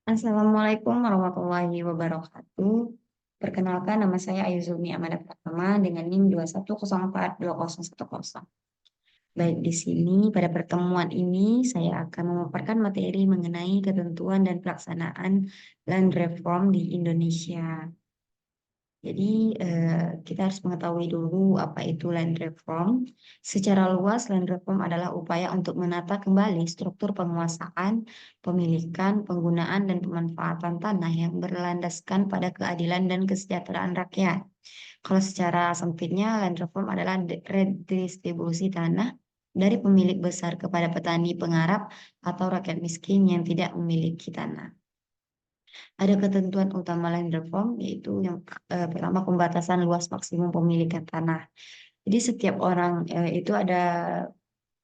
Assalamualaikum warahmatullahi wabarakatuh. Perkenalkan, nama saya Ayu Zulmi Amanda Pratama dengan NIM 210420010. Baik, di sini pada pertemuan ini saya akan memaparkan materi mengenai ketentuan dan pelaksanaan land reform di Indonesia. Jadi kita harus mengetahui dulu apa itu land reform. Secara luas, land reform adalah upaya untuk menata kembali struktur penguasaan, pemilikan, penggunaan, dan pemanfaatan tanah yang berlandaskan pada keadilan dan kesejahteraan rakyat. Kalau secara sempitnya, land reform adalah redistribusi tanah dari pemilik besar kepada petani penggarap atau rakyat miskin yang tidak memiliki tanah. Ada ketentuan utama land reform, yaitu yang pertama pembatasan luas maksimum pemilikan tanah. Jadi setiap orang itu ada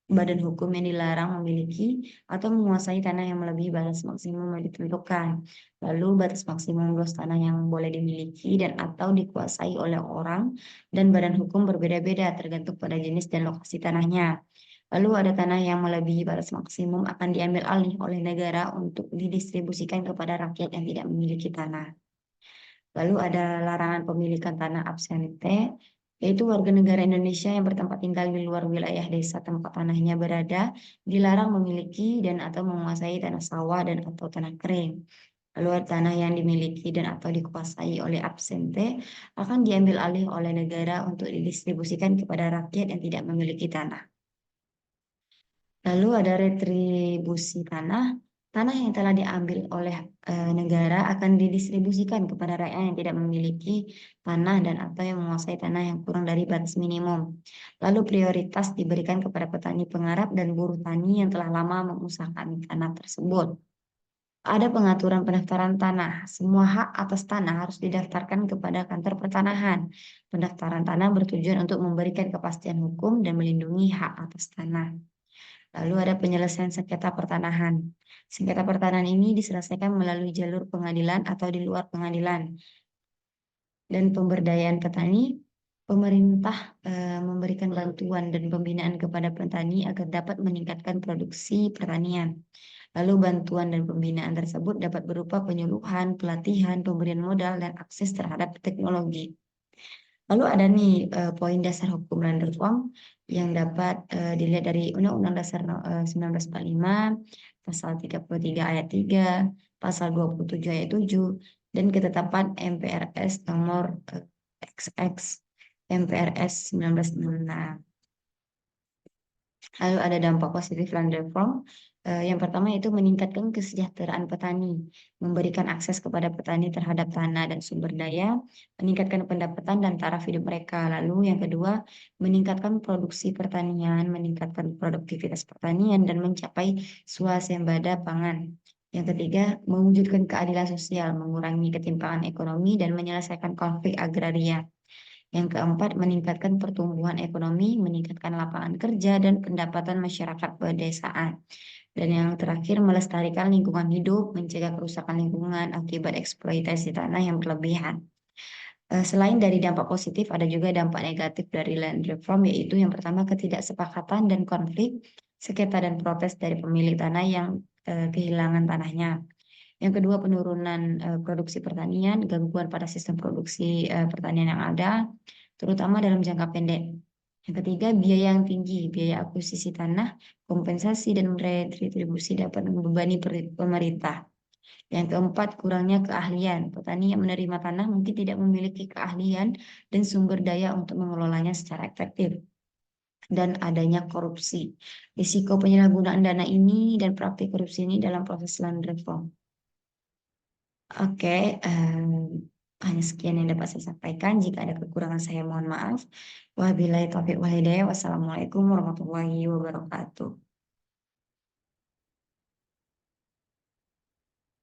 badan hukum yang dilarang memiliki atau menguasai tanah yang melebihi batas maksimum yang ditentukan. Lalu batas maksimum luas tanah yang boleh dimiliki dan atau dikuasai oleh orang dan badan hukum berbeda-beda tergantung pada jenis dan lokasi tanahnya. Lalu ada tanah yang melebihi batas maksimum akan diambil alih oleh negara untuk didistribusikan kepada rakyat yang tidak memiliki tanah. Lalu ada larangan pemilikan tanah absente, yaitu warga negara Indonesia yang bertempat tinggal di luar wilayah desa tempat tanahnya berada, dilarang memiliki dan atau menguasai tanah sawah dan atau tanah kering. Lalu ada tanah yang dimiliki dan atau dikuasai oleh absente akan diambil alih oleh negara untuk didistribusikan kepada rakyat yang tidak memiliki tanah. Lalu ada retribusi tanah. Tanah yang telah diambil oleh negara akan didistribusikan kepada rakyat yang tidak memiliki tanah dan atau yang menguasai tanah yang kurang dari batas minimum. Lalu prioritas diberikan kepada petani penggarap dan buruh tani yang telah lama mengusahakan tanah tersebut. Ada pengaturan pendaftaran tanah. Semua hak atas tanah harus didaftarkan kepada kantor pertanahan. Pendaftaran tanah bertujuan untuk memberikan kepastian hukum dan melindungi hak atas tanah. Lalu ada penyelesaian sengketa pertanahan. Sengketa pertanahan ini diselesaikan melalui jalur pengadilan atau di luar pengadilan. Dan pemberdayaan petani, pemerintah memberikan bantuan dan pembinaan kepada petani agar dapat meningkatkan produksi pertanian. Lalu bantuan dan pembinaan tersebut dapat berupa penyuluhan, pelatihan, pemberian modal, dan akses terhadap teknologi. Lalu ada nih poin dasar hukum land reform yang dapat dilihat dari Undang-Undang Dasar 1945, pasal 33 ayat 3, pasal 27 ayat 7, dan ketetapan MPRS nomor XX MPRS 1966. Lalu ada dampak positif land reform. Yang pertama yaitu meningkatkan kesejahteraan petani, memberikan akses kepada petani terhadap tanah dan sumber daya, meningkatkan pendapatan dan taraf hidup mereka. Lalu yang kedua, meningkatkan produksi pertanian, meningkatkan produktivitas pertanian dan mencapai swasembada pangan. Yang ketiga, mewujudkan keadilan sosial, mengurangi ketimpangan ekonomi dan menyelesaikan konflik agraria. Yang keempat, meningkatkan pertumbuhan ekonomi, meningkatkan lapangan kerja dan pendapatan masyarakat pedesaan. Dan yang terakhir, melestarikan lingkungan hidup, mencegah kerusakan lingkungan akibat eksploitasi tanah yang berlebihan. Selain dari dampak positif, ada juga dampak negatif dari land reform, yaitu yang pertama ketidaksepakatan dan konflik, sengketa dan protes dari pemilik tanah yang kehilangan tanahnya. Yang kedua, penurunan produksi pertanian, gangguan pada sistem produksi pertanian yang ada, terutama dalam jangka pendek. Yang ketiga, biaya yang tinggi, biaya akuisisi tanah, kompensasi dan retribusi dapat membebani pemerintah. Yang keempat, kurangnya keahlian. Petani yang menerima tanah mungkin tidak memiliki keahlian dan sumber daya untuk mengelolanya secara efektif. Dan adanya korupsi. Risiko penyalahgunaan dana ini dan praktik korupsi ini dalam proses land reform. Oke, hanya sekian yang dapat saya sampaikan. Jika ada kekurangan saya mohon maaf. Wabillahi taufiq wal hidayah. Wassalamualaikum warahmatullahi wabarakatuh.